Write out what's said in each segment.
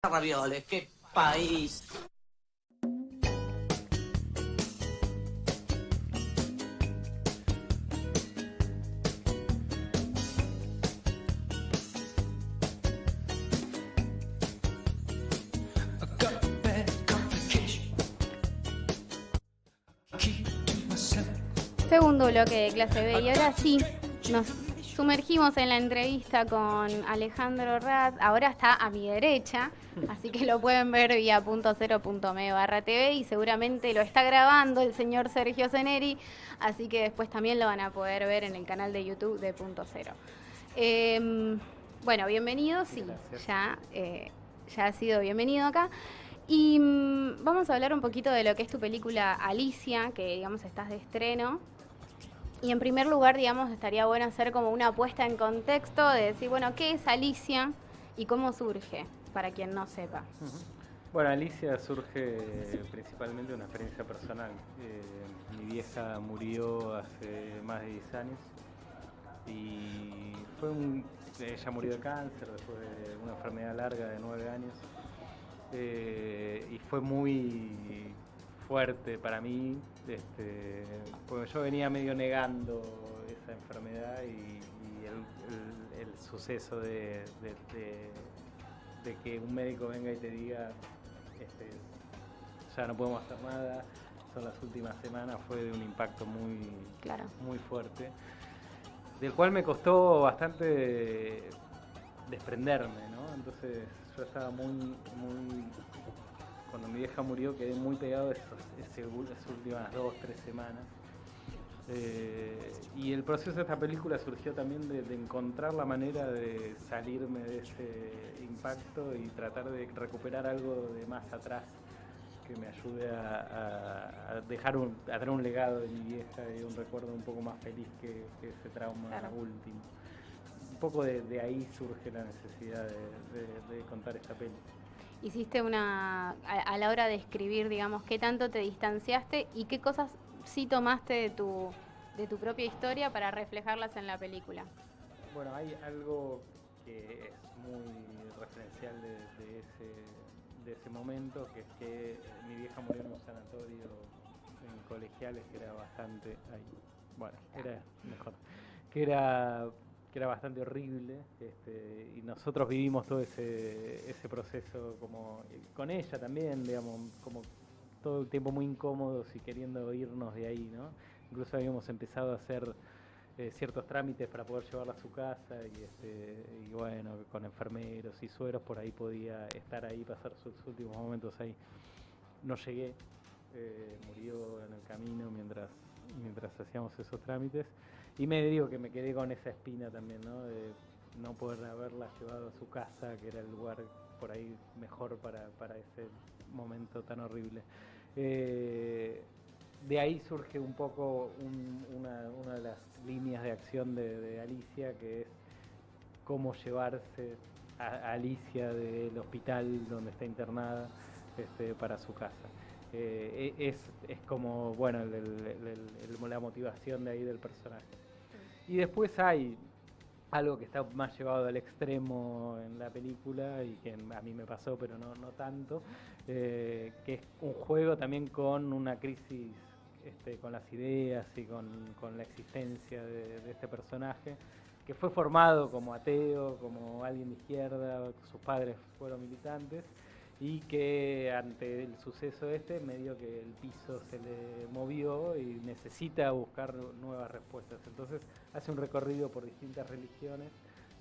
Ravioles, qué país. Segundo bloque de clase B y ahora sí, nos sumergimos en la entrevista con Alejandro Raz. Ahora está a mi derecha, así que lo pueden ver vía .0.me/tv y seguramente lo está grabando el señor Sergio Ceneri, así que después también lo van a poder ver en el canal de YouTube de Punto Cero. Bueno, bienvenido, sí, ya ha sido bienvenido acá. Y vamos a hablar un poquito de lo que es tu película Alicia, que digamos estás de estreno. Y en primer lugar, digamos, estaría bueno hacer como una puesta en contexto de decir, bueno, ¿qué es Alicia y cómo surge? Para quien no sepa. Bueno, Alicia surge principalmente de una experiencia personal. Mi vieja murió hace más de 10 años y ella murió de cáncer después de una enfermedad larga de 9 años. Y fue muy fuerte para mí, porque yo venía medio negando esa enfermedad y el suceso de que un médico venga y te diga ya no podemos hacer nada, son las últimas semanas, fue de un impacto muy fuerte, del cual me costó bastante desprenderme, ¿no? Entonces yo estaba cuando mi vieja murió quedé muy pegado esas últimas 2-3 semanas. Y el proceso de esta película surgió también de encontrar la manera de salirme de ese impacto y tratar de recuperar algo de más atrás que me ayude a tener un legado de mi vieja y un recuerdo un poco más feliz que ese trauma último. Un poco de ahí surge la necesidad de contar esta peli. Hiciste a la hora de escribir, digamos, ¿qué tanto te distanciaste y qué cosas sí tomaste de tu propia historia para reflejarlas en la película? Bueno, hay algo que es muy referencial de ese momento, que es que mi vieja murió en un sanatorio en Colegiales, que era bastante... era mejor. Que era bastante horrible, y nosotros vivimos todo ese proceso como con ella también, digamos, como todo el tiempo muy incómodos y queriendo irnos de ahí, ¿no? Incluso habíamos empezado a hacer ciertos trámites para poder llevarla a su casa y bueno, con enfermeros y sueros por ahí podía estar ahí, pasar sus últimos momentos ahí. No llegué, murió en el camino mientras hacíamos esos trámites y me digo que me quedé con esa espina también, ¿no? De no poder haberla llevado a su casa, que era el lugar por ahí mejor para ese momento tan horrible. De ahí surge un poco una de las líneas de acción de Alicia, que es cómo llevarse a Alicia del hospital donde está internada para su casa. Es como, bueno, la motivación de ahí del personaje. Y después hay algo que está más llevado al extremo en la película y que a mí me pasó, pero no tanto, que es un juego también con una crisis, con las ideas y con la existencia de este personaje, que fue formado como ateo, como alguien de izquierda, sus padres fueron militantes, y que ante el suceso medio que el piso se le movió y necesita buscar nuevas respuestas. Entonces hace un recorrido por distintas religiones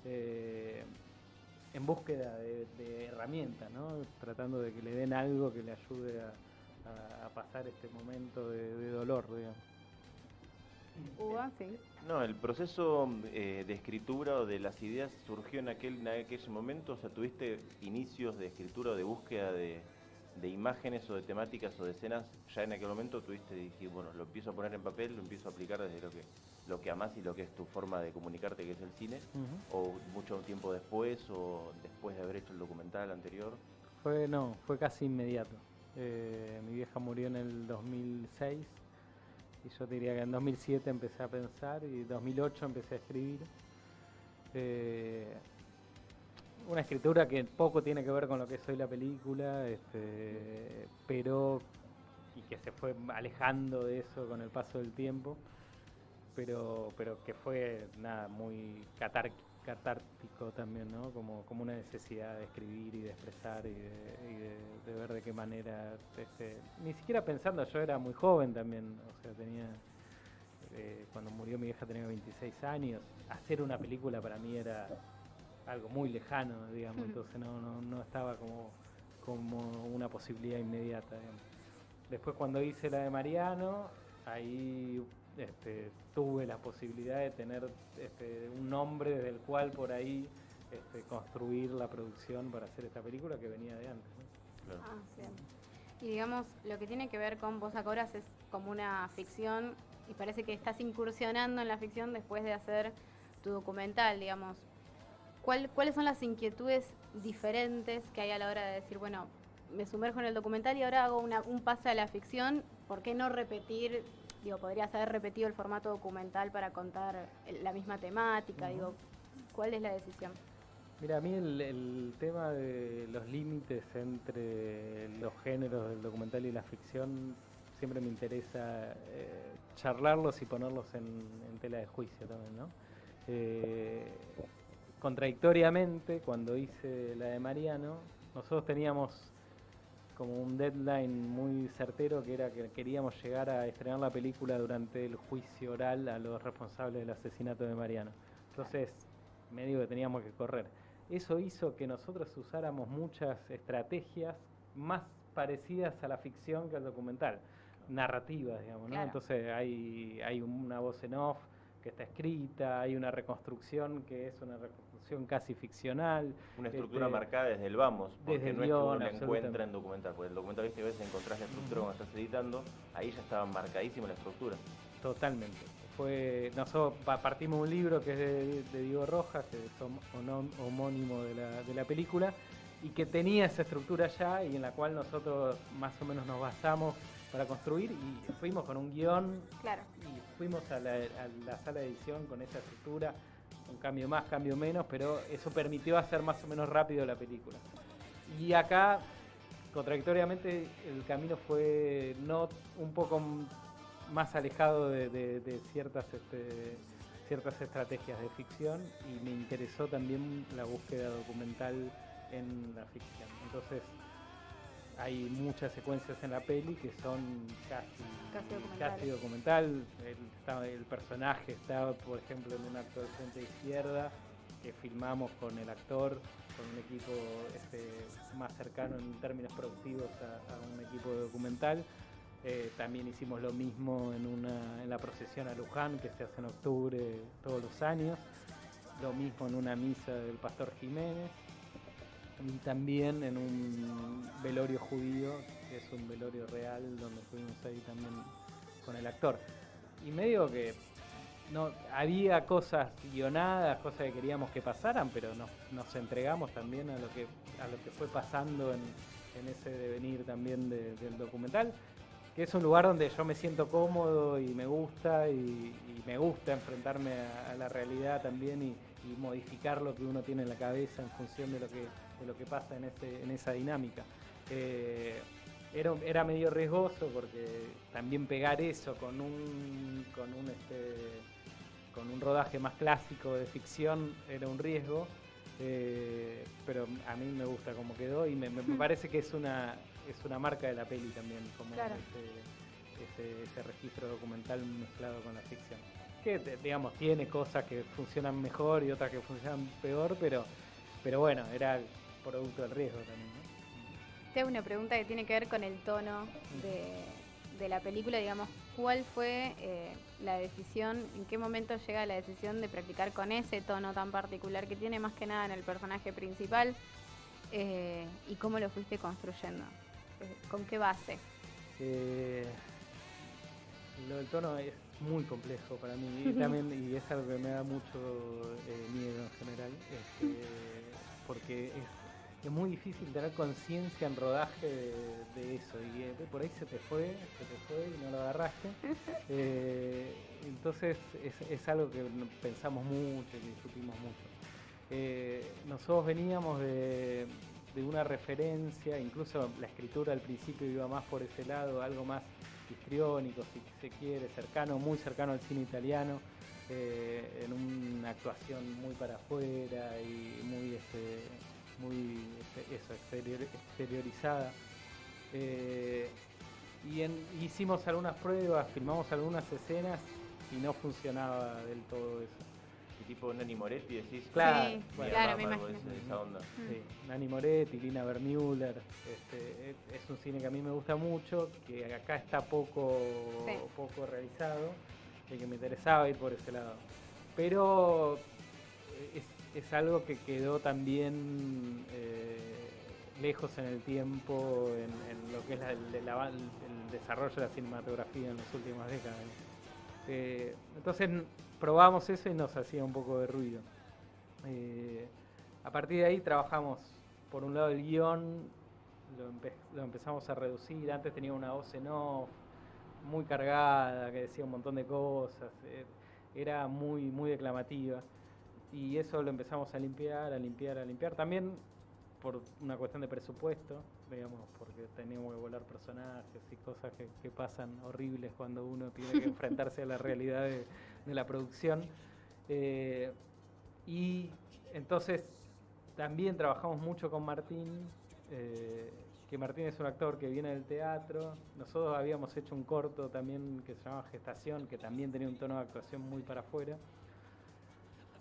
en búsqueda de herramientas, ¿no? Tratando de que le den algo que le ayude a pasar este momento de dolor, digamos. Sí. No, el proceso de escritura o de las ideas surgió en aquel momento, o sea, tuviste inicios de escritura o de búsqueda de imágenes o de temáticas o de escenas, ya en aquel momento dijiste, bueno, lo empiezo a poner en papel, lo empiezo a aplicar desde lo que amás y lo que es tu forma de comunicarte, que es el cine, o mucho tiempo después, o después de haber hecho el documental anterior. Fue casi inmediato. Mi vieja murió en el 2006 y yo diría que en 2007 empecé a pensar y en 2008 empecé a escribir. una escritura que poco tiene que ver con lo que es hoy la película, pero y que se fue alejando de eso con el paso del tiempo, pero que fue nada muy catártico también, ¿no? Como una necesidad de escribir y de expresar y de ver de qué manera, ni siquiera pensando, yo era muy joven también, o sea, cuando murió mi vieja tenía 26 años, hacer una película para mí era algo muy lejano, digamos, entonces no estaba como una posibilidad inmediata, digamos. Después cuando hice la de Mariano, ahí tuve la posibilidad de tener un nombre desde el cual por ahí construir la producción para hacer esta película que venía de antes, ¿no? Claro. Ah, bien. Y digamos, lo que tiene que ver con Vos Acobras es como una ficción y parece que estás incursionando en la ficción después de hacer tu documental, digamos. ¿Cuáles son las inquietudes diferentes que hay a la hora de decir, bueno, me sumerjo en el documental y ahora hago un pase a la ficción? ¿Por qué no repetir? Digo, podrías haber repetido el formato documental para contar la misma temática. Digo, ¿cuál es la decisión? Mira, a mí el tema de los límites entre los géneros del documental y la ficción siempre me interesa charlarlos y ponerlos en tela de juicio también, ¿no? Contradictoriamente, cuando hice la de Mariano, nosotros teníamos como un deadline muy certero, que era que queríamos llegar a estrenar la película durante el juicio oral a los responsables del asesinato de Mariano. Entonces, medio que teníamos que correr. Eso hizo que nosotros usáramos muchas estrategias más parecidas a la ficción que al documental, narrativas, digamos, ¿no? Claro. Entonces hay una voz en off que está escrita, hay una reconstrucción que es una reconstrucción casi ficcional. Una estructura marcada desde el vamos, porque desde el no es que guión, uno la encuentra absolutamente. en documental, porque el documental, viste, a veces encontrás la estructura cuando estás editando, ahí ya estaba marcadísima la estructura. Totalmente. Nosotros partimos de un libro que es de Diego Rojas, que es homónimo de la película, y que tenía esa estructura ya y en la cual nosotros más o menos nos basamos para construir, y fuimos con un guión. Claro. Y fuimos a la sala de edición con esa estructura, un cambio más, cambio menos, pero eso permitió hacer más o menos rápido la película. Y acá, contradictoriamente, el camino fue un poco más alejado de ciertas estrategias de ficción, y me interesó también la búsqueda documental en la ficción. Entonces hay muchas secuencias en la peli que son casi documental. El personaje está, por ejemplo, en un acto de frente izquierda que filmamos con el actor, con un equipo más cercano en términos productivos a un equipo de documental. También hicimos lo mismo en la procesión a Luján, que se hace en octubre todos los años, lo mismo en una misa del Pastor Jiménez, y también en un velorio judío, que es un velorio real, donde fuimos ahí también con el actor. Y medio que no había cosas guionadas, cosas que queríamos que pasaran, pero nos entregamos también a lo que fue pasando en ese devenir también del documental, que es un lugar donde yo me siento cómodo y me gusta enfrentarme a la realidad también y modificar lo que uno tiene en la cabeza en función de lo que pasa en esa dinámica. Era medio riesgoso porque también pegar eso con un rodaje más clásico de ficción era un riesgo, pero a mí me gusta cómo quedó y me parece que es una marca de la peli también, como claro. ese registro documental mezclado con la ficción, que digamos tiene cosas que funcionan mejor y otras que funcionan peor, pero bueno, era producto del riesgo también, ¿no? Te hago una pregunta que tiene que ver con el tono de la película, digamos, ¿cuál fue la decisión, en qué momento llega la decisión de practicar con ese tono tan particular que tiene más que nada en el personaje principal, y cómo lo fuiste construyendo? ¿Con qué base? Lo del tono es muy complejo para mí y también, y es algo que me da mucho miedo en general, porque es muy difícil tener conciencia en rodaje de eso, y por ahí se te fue y no lo agarraste. Entonces es algo que pensamos mucho y discutimos mucho. nosotros veníamos de una referencia, incluso la escritura al principio iba más por ese lado, algo más histriónico, si se quiere, cercano, muy cercano al cine italiano, en una actuación muy para afuera y muy exteriorizada. Hicimos algunas pruebas, filmamos algunas escenas y no funcionaba del todo eso. Y tipo Nanni Moretti decís. Claro, Sí, bueno, claro, me algo imagino. de esa onda. Sí, Nanni Moretti, Lina Wertmüller, es un cine que a mí me gusta mucho, que acá está poco realizado y que me interesaba ir por ese lado. Pero es algo que quedó también lejos en el tiempo, en lo que es el desarrollo de la cinematografía en las últimas décadas. Entonces probamos eso y nos hacía un poco de ruido. A partir de ahí trabajamos, por un lado el guión, lo empezamos a reducir. Antes tenía una voz en off muy cargada, que decía un montón de cosas, era muy declamativa, y eso lo empezamos a limpiar. También por una cuestión de presupuesto, digamos, porque teníamos que volar personajes y cosas que pasan horribles cuando uno tiene que enfrentarse a la realidad de la producción. Y entonces también trabajamos mucho con Martín, que Martín es un actor que viene del teatro. Nosotros habíamos hecho un corto también que se llamaba Gestación, que también tenía un tono de actuación muy para afuera.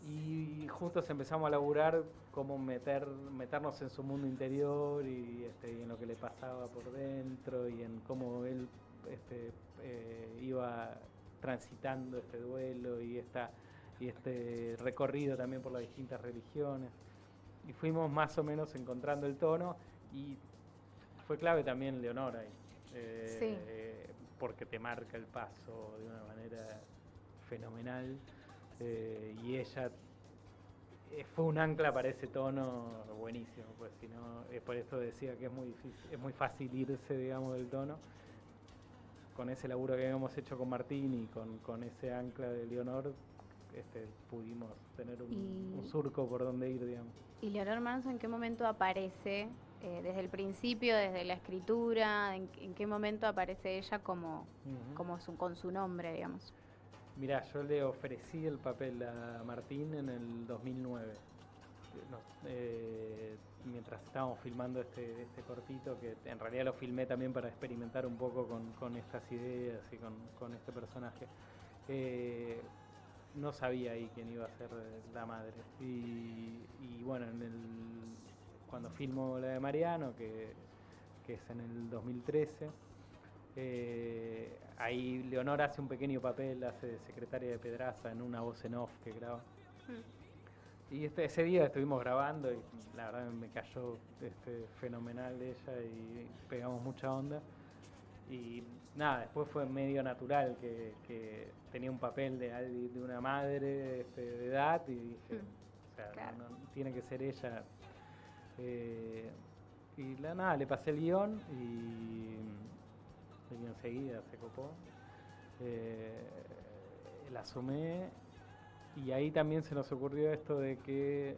Y juntos empezamos a laburar cómo meternos en su mundo interior y en lo que le pasaba por dentro y en cómo él iba transitando este duelo y este recorrido también por las distintas religiones. Y fuimos más o menos encontrando el tono, y fue clave también Leonor ahí, Sí. porque te marca el paso de una manera fenomenal. Y ella fue un ancla para ese tono buenísimo, pues si no, por esto decía que es muy fácil irse, digamos, del tono. Con ese laburo que habíamos hecho con Martín y con ese ancla de Leonor, pudimos tener un surco por donde ir, digamos. ¿Y Leonor Manso en qué momento aparece? ¿Desde el principio, desde la escritura? ¿En qué momento aparece ella con su nombre, digamos? Mirá, yo le ofrecí el papel a Martín en el 2009, mientras estábamos filmando este cortito, que en realidad lo filmé también para experimentar un poco con estas ideas y con este personaje. No sabía ahí quién iba a ser la madre. Y bueno, cuando filmo la de Mariano, que es en el 2013, ahí Leonor hace un pequeño papel, hace de secretaria de Pedraza en una voz en off que graba. Y ese día estuvimos grabando y la verdad me cayó fenomenal ella y pegamos mucha onda. Y nada, después fue medio natural que tenía un papel de una madre de edad, y dije, o sea, Claro. no, tiene que ser ella. Y nada, le pasé el guión y enseguida se copó. La sumé, y ahí también se nos ocurrió esto de que,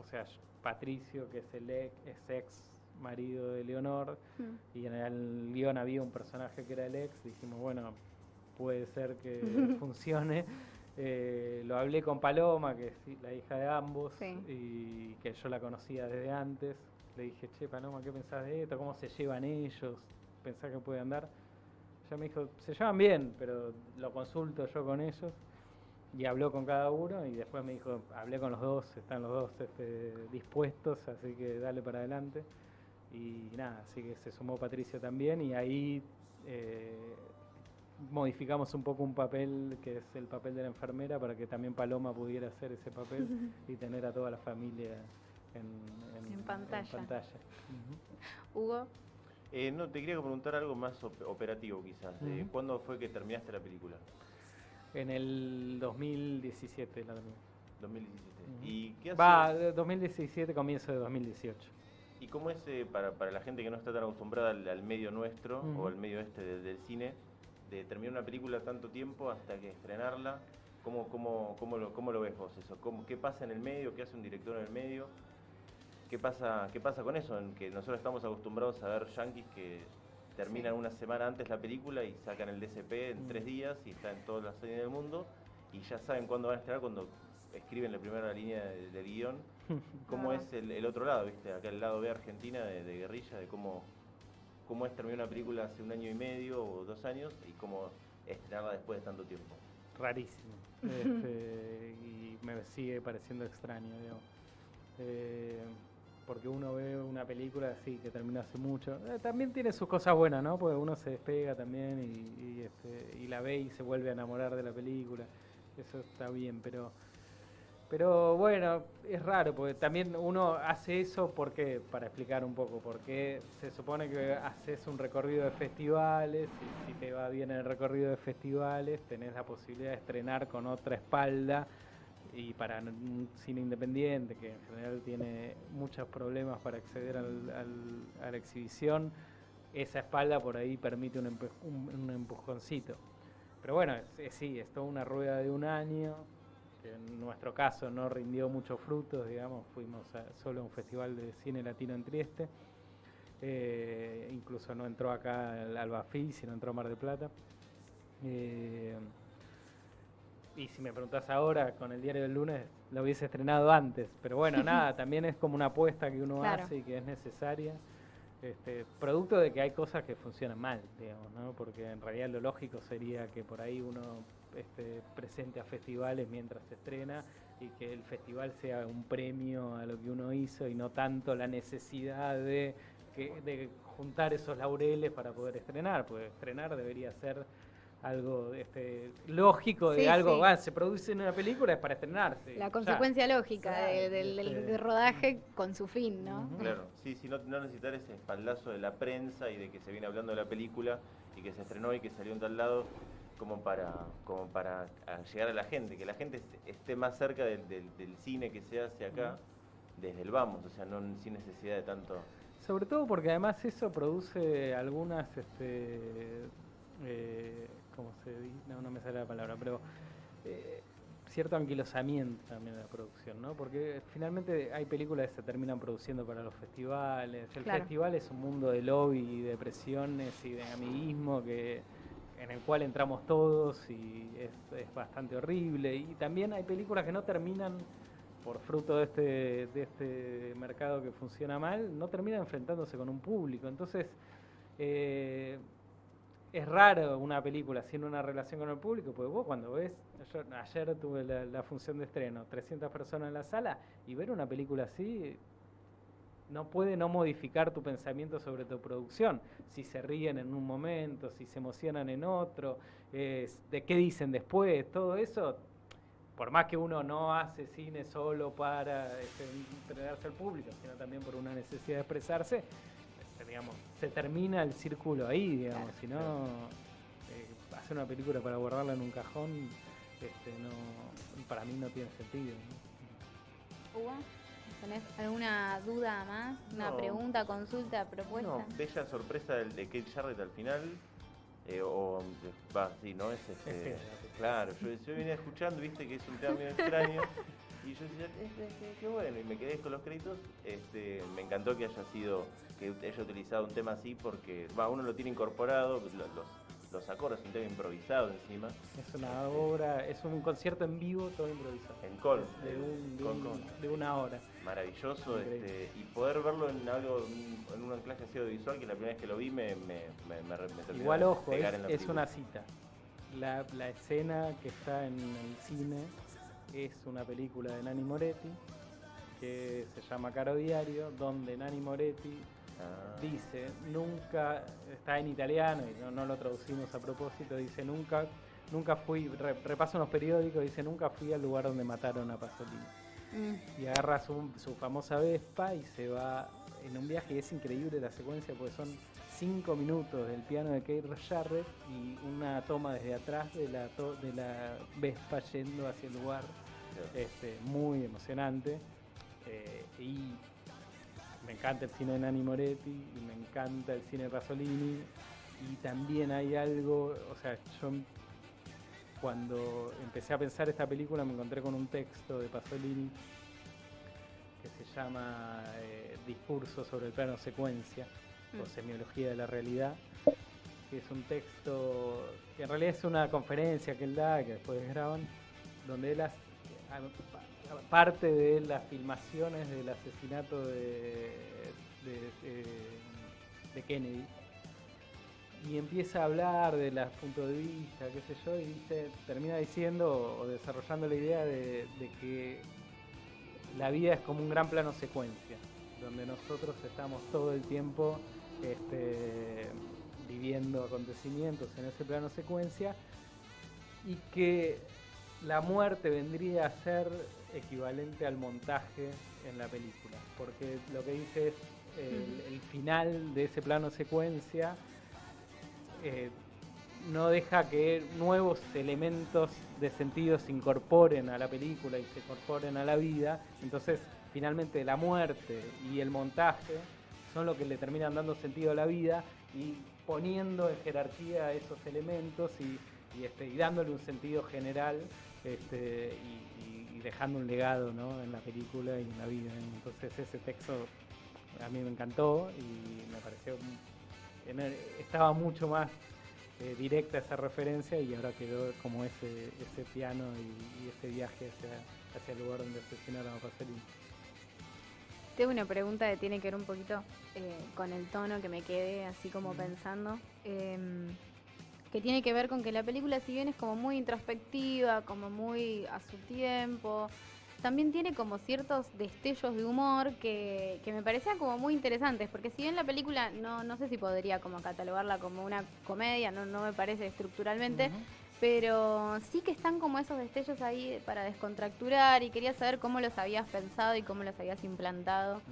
o sea, Patricio, que es es ex marido de Leonor, y en el guión había un personaje que era el ex, dijimos, bueno, puede ser que funcione. Lo hablé con Paloma, que es la hija de ambos, y que yo la conocía desde antes. Le dije, che, Paloma, ¿qué pensás de esto? ¿Cómo se llevan ellos? ¿Pensás que puede andar? Ella me dijo, se llevan bien, pero lo consulto yo con ellos. Y habló con cada uno, y después me dijo, hablé con los dos, están los dos dispuestos, así que dale para adelante. Y nada, así que se sumó Patricio también, y ahí modificamos un poco un papel que es el papel de la enfermera, para que también Paloma pudiera hacer ese papel y tener a toda la familia en pantalla. Hugo. No, te quería preguntar algo más operativo quizás. ¿Cuándo fue que terminaste la película? En el 2017 la terminé. 2017. ¿Y qué hace? 2017, comienzo de 2018. ¿Y cómo es para la gente que no está tan acostumbrada al medio nuestro, o al medio del cine, de terminar una película tanto tiempo hasta que estrenarla? ¿Cómo lo ves vos eso? ¿Qué pasa en el medio? ¿Qué hace un director en el medio? ¿Qué pasa con eso? En que nosotros estamos acostumbrados a ver yankees que terminan una semana antes la película y sacan el DCP en 3 días y está en todas las series del mundo y ya saben cuándo van a estrenar cuando escriben la primera línea del guión. ¿Cómo es el otro lado, viste? Acá el lado B Argentina de guerrilla, de cómo es terminar una película hace 1 año y medio o 2 años y cómo estrenarla después de tanto tiempo. Rarísimo. Y me sigue pareciendo extraño, digamos. Porque uno ve una película así que terminó hace mucho. También tiene sus cosas buenas, ¿no? Porque uno se despega también y la ve y se vuelve a enamorar de la película. Eso está bien, pero bueno, es raro, porque también uno hace eso porque, para explicar un poco, porque se supone que haces un recorrido de festivales, y si te va bien en el recorrido de festivales, tenés la posibilidad de estrenar con otra espalda, y para un cine independiente, que en general tiene muchos problemas para acceder a la exhibición, esa espalda por ahí permite un empujoncito. Pero bueno, sí, es toda una rueda de 1 año, que en nuestro caso no rindió muchos frutos, digamos, fuimos solo a un festival de cine latino en Trieste, incluso no entró acá al Albafí, sino entró a Mar del Plata. Y si me preguntás ahora, con el Diario del Lunes, lo hubiese estrenado antes, pero bueno, nada, también es como una apuesta que uno hace y que es necesaria. Producto de que hay cosas que funcionan mal, digamos, ¿no? Porque en realidad lo lógico sería que por ahí uno presente a festivales mientras se estrena y que el festival sea un premio a lo que uno hizo y no tanto la necesidad de juntar esos laureles para poder estrenar, porque estrenar debería ser algo lógico de algo, se produce en una película es para estrenarse. La consecuencia lógica del rodaje con su fin, ¿no? Claro, sí, no necesitar ese espaldazo de la prensa y de que se viene hablando de la película y que se estrenó y que salió en tal lado, como para llegar a la gente, que la gente esté más cerca del cine que se hace acá desde el vamos, o sea, no sin necesidad de tanto. Sobre todo porque además eso produce algunas ¿cómo se dice? No me sale la palabra, pero cierto anquilosamiento también de la producción, ¿no? Porque finalmente hay películas que se terminan produciendo para los festivales. El festival es un mundo de lobby y de presiones y de amiguismo en el cual entramos todos y es bastante horrible. Y también hay películas que no terminan, por fruto de este mercado que funciona mal, no terminan enfrentándose con un público. Entonces, es raro una película sin una relación con el público, porque vos cuando ves, ayer tuve la función de estreno, 300 personas en la sala, y ver una película así no puede no modificar tu pensamiento sobre tu producción. Si se ríen en un momento, si se emocionan en otro, de qué dicen después, todo eso, por más que uno no hace cine solo para entregarse al público, sino también por una necesidad de expresarse, digamos, se termina el círculo ahí, digamos, si no, hacer una película para guardarla en un cajón, para mí no tiene sentido, ¿no? ¿Hugo? ¿Tenés alguna duda más? ¿Una pregunta, consulta, propuesta? No, bella sorpresa de Kate Jarrett al final, sí, ¿no? Claro, yo vine escuchando, viste que es un tema medio extraño, y yo decía, qué bueno, y me quedé con los créditos. Me encantó que haya utilizado un tema así, porque uno lo tiene incorporado, los acordes, un tema improvisado encima. Es una obra, es un concierto en vivo, todo improvisado. En Colm. De 1 hora. Maravilloso, y poder verlo en un anclaje así audiovisual, que la primera vez que lo vi me terminó. Igual, ojo, pegar en la es una cita. La escena que está en el cine es una película de Nanni Moretti que se llama Caro Diario, donde Nanni Moretti dice, nunca, está en italiano y no lo traducimos a propósito, dice, nunca fui, repasa unos periódicos, dice, nunca fui al lugar donde mataron a Pasolini. Y agarra su famosa Vespa y se va en un viaje, y es increíble la secuencia porque son 5 minutos del piano de Kate Jarrett y una toma desde atrás de la Vespa yendo hacia el lugar, muy emocionante. Y me encanta el cine de Nanni Moretti y me encanta el cine de Pasolini, y también hay algo, o sea, yo cuando empecé a pensar esta película me encontré con un texto de Pasolini que se llama Discurso sobre el plano secuencia o Semiología de la realidad, que es un texto que en realidad es una conferencia que él da, que después graban, donde él parte de las filmaciones del asesinato de Kennedy, y empieza a hablar de los puntos de vista, qué sé yo, y termina diciendo o desarrollando la idea de que la vida es como un gran plano secuencia, donde nosotros estamos todo el tiempo viviendo acontecimientos en ese plano secuencia, y que la muerte vendría a ser equivalente al montaje en la película, porque lo que dice es el final de ese plano secuencia no deja que nuevos elementos de sentido se incorporen a la película y se incorporen a la vida. Entonces finalmente la muerte y el montaje son lo que le terminan dando sentido a la vida y poniendo en jerarquía esos elementos y dándole un sentido general y dejando un legado, ¿no?, en la película y en la vida. Entonces ese texto a mí me encantó y me pareció estaba mucho más directa esa referencia, y ahora quedó como ese piano y ese viaje hacia el lugar donde asesinaron a Pasolini. Tengo una pregunta que tiene que ver un poquito con el tono, que me quedé así como pensando, que tiene que ver con que la película, si bien es como muy introspectiva, como muy a su tiempo, también tiene como ciertos destellos de humor que me parecían como muy interesantes, porque si bien la película no sé si podría como catalogarla como una comedia, no me parece estructuralmente, pero sí que están como esos destellos ahí para descontracturar, y quería saber cómo los habías pensado y cómo los habías implantado.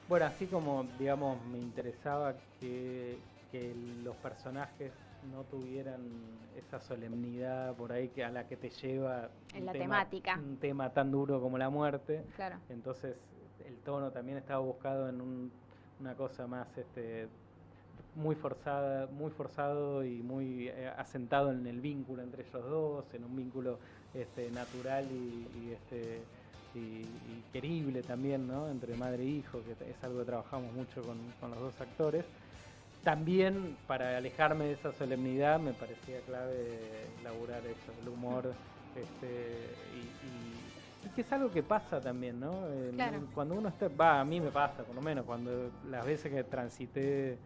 Bueno, así como, digamos, me interesaba que los personajes no tuvieran esa solemnidad por ahí a la que te lleva en la temática, un tema tan duro como la muerte. Claro. Entonces el tono también estaba buscado en una cosa más muy forzado y muy asentado en el vínculo entre ellos dos, en un vínculo natural y querible también, ¿no?, entre madre e hijo, que es algo que trabajamos mucho con los dos actores. También, para alejarme de esa solemnidad, me parecía clave laburar eso, el humor, y que es algo que pasa también, ¿no? Claro. Cuando uno está, a mí me pasa, por lo menos, cuando las veces que transité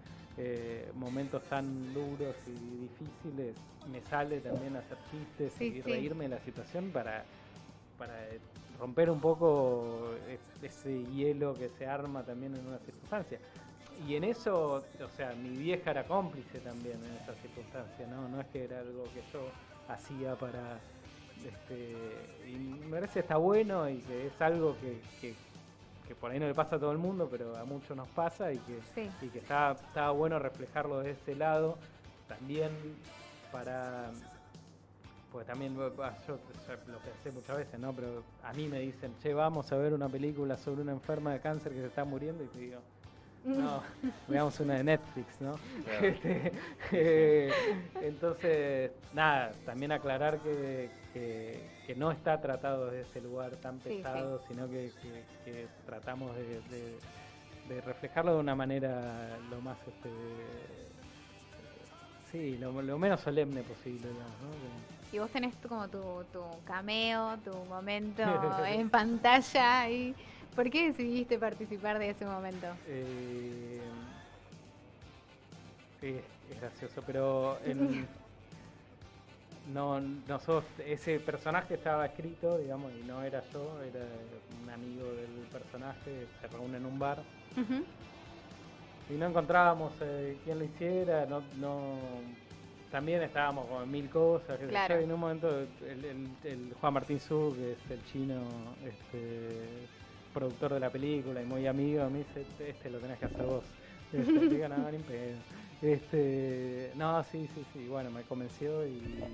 momentos tan duros y difíciles, me sale también hacer chistes y reírme de la situación para romper un poco ese hielo que se arma también en una circunstancia. Y en eso, o sea, mi vieja era cómplice también en esa circunstancia, ¿no? No es que era algo que yo hacía para... y me parece que está bueno, y que es algo que por ahí no le pasa a todo el mundo, pero a muchos nos pasa, y que está bueno reflejarlo de ese lado también, porque también yo lo pensé muchas veces, ¿no? Pero a mí me dicen, che, vamos a ver una película sobre una enferma de cáncer que se está muriendo, y te digo, no, veamos una de Netflix, ¿no? Claro. Entonces, nada, también aclarar que no está tratado desde ese lugar tan pesado, sino que tratamos de reflejarlo de una manera lo más, lo menos solemne posible, digamos, ¿no? Y vos tenés como tu cameo, tu momento en pantalla. ¿Por qué decidiste participar de ese momento? Es gracioso, pero ese personaje estaba escrito, digamos, y no era yo, era un amigo del personaje. Se reúne en un bar y no encontrábamos quién lo hiciera, también estábamos con mil cosas, claro. Y en un momento el Juan Martín Su, que es el chino productor de la película y muy amigo, me dice, lo tenés que hacer vos. Digo, no, ni pedo. No, sí, bueno, me convenció, y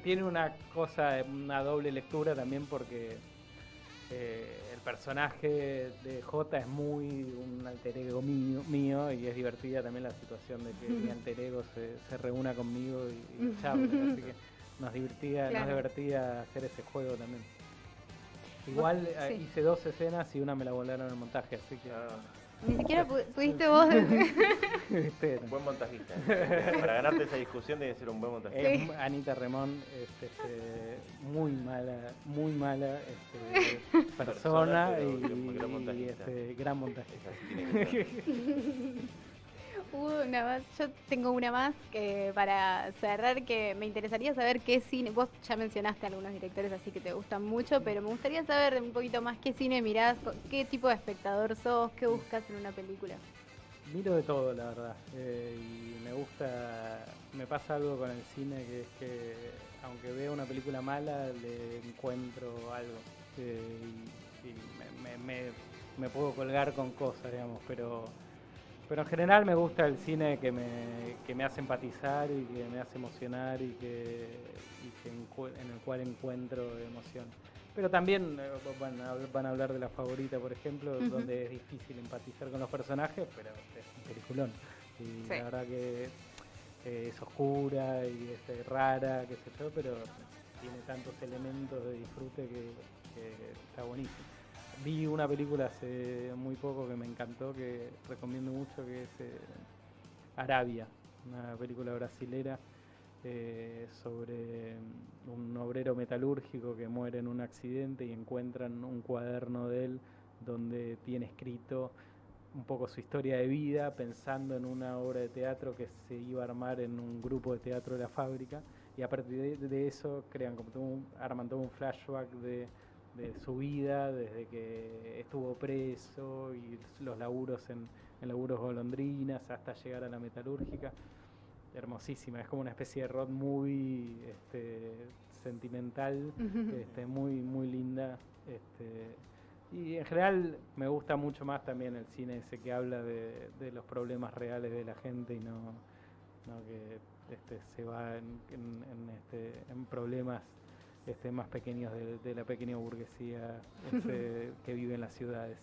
tiene una cosa, una doble lectura también, porque el personaje de Jota es muy un alter ego mío y es divertida también la situación de que mi alter ego se reúna conmigo y charle, así que nos divertía hacer ese juego también. Igual Sí. hice 2 escenas y una me la volaron en el montaje, así que... Ni siquiera pudiste vos. ¿viste? Un buen montajista. Para ganarte esa discusión debe ser un buen montajista. Sí. Anita Remón, muy mala persona Gran y montajista. gran montajista. Así tiene que ser. Una más, yo tengo una más que para cerrar que me interesaría saber qué cine, vos ya mencionaste a algunos directores así que te gustan mucho, pero me gustaría saber un poquito más qué cine mirás, qué tipo de espectador sos, qué buscas en una película. Miro de todo, la verdad, y me pasa algo con el cine que es que aunque vea una película mala le encuentro algo y me puedo colgar con cosas, digamos, pero en general me gusta el cine que me hace empatizar y que me hace emocionar y en el cual encuentro emoción. Pero también van a hablar de La Favorita, por ejemplo, donde es difícil empatizar con los personajes, pero es un peliculón. Y Sí. la verdad que es oscura y es rara, qué sé yo, pero tiene tantos elementos de disfrute que está buenísimo. Vi una película hace muy poco que me encantó, que recomiendo mucho, que es Arabia, una película brasilera sobre un obrero metalúrgico que muere en un accidente y encuentran un cuaderno de él donde tiene escrito un poco su historia de vida, pensando en una obra de teatro que se iba a armar en un grupo de teatro de la fábrica, y a partir de eso arman todo un flashback de su vida desde que estuvo preso y los laburos en laburos golondrinas hasta llegar a la metalúrgica. Hermosísima, es como una especie de road movie sentimental, muy linda. Y en general me gusta mucho más también el cine ese que habla de los problemas reales de la gente y no que se va en problemas más pequeños de la pequeña burguesía que vive en las ciudades.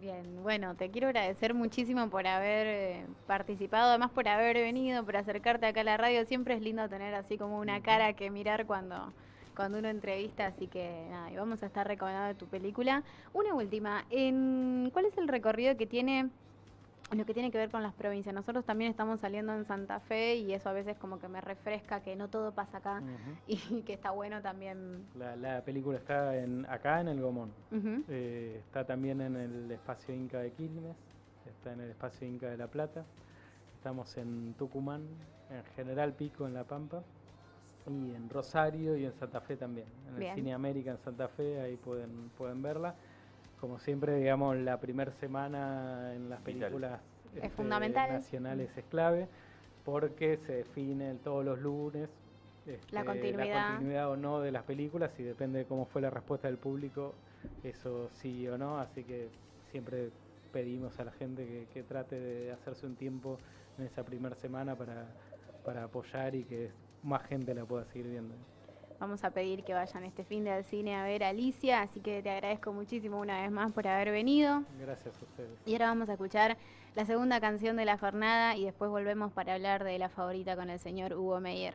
Bien, bueno, te quiero agradecer muchísimo por haber participado, además por haber venido, por acercarte acá a la radio. Siempre es lindo tener así como una cara que mirar cuando uno entrevista, así que nada, y vamos a estar recomendando tu película. Una última, ¿cuál es el recorrido que tiene lo que tiene que ver con las provincias? Nosotros también estamos saliendo en Santa Fe y eso a veces como que me refresca que no todo pasa acá y que está bueno también. La película está acá en el Gomón. Ujú. Está también en el espacio Inca de Quilmes, está en el espacio Inca de La Plata, estamos en Tucumán, en General Pico en La Pampa, y en Rosario y en Santa Fe también. En el Bien. Cine América en Santa Fe, ahí pueden verla. Como siempre, digamos, la primera semana en las Vital. películas Es fundamental. nacionales es clave, porque se define todos los lunes La continuidad o no de las películas, y depende de cómo fue la respuesta del público, eso sí o no, así que siempre pedimos a la gente que trate de hacerse un tiempo en esa primera semana para apoyar y que más gente la pueda seguir viendo. Vamos a pedir que vayan este fin de al cine a ver a Alicia, así que te agradezco muchísimo una vez más por haber venido. Gracias a ustedes. Y ahora vamos a escuchar la segunda canción de la jornada y después volvemos para hablar de La Favorita con el señor Hugo Meyer.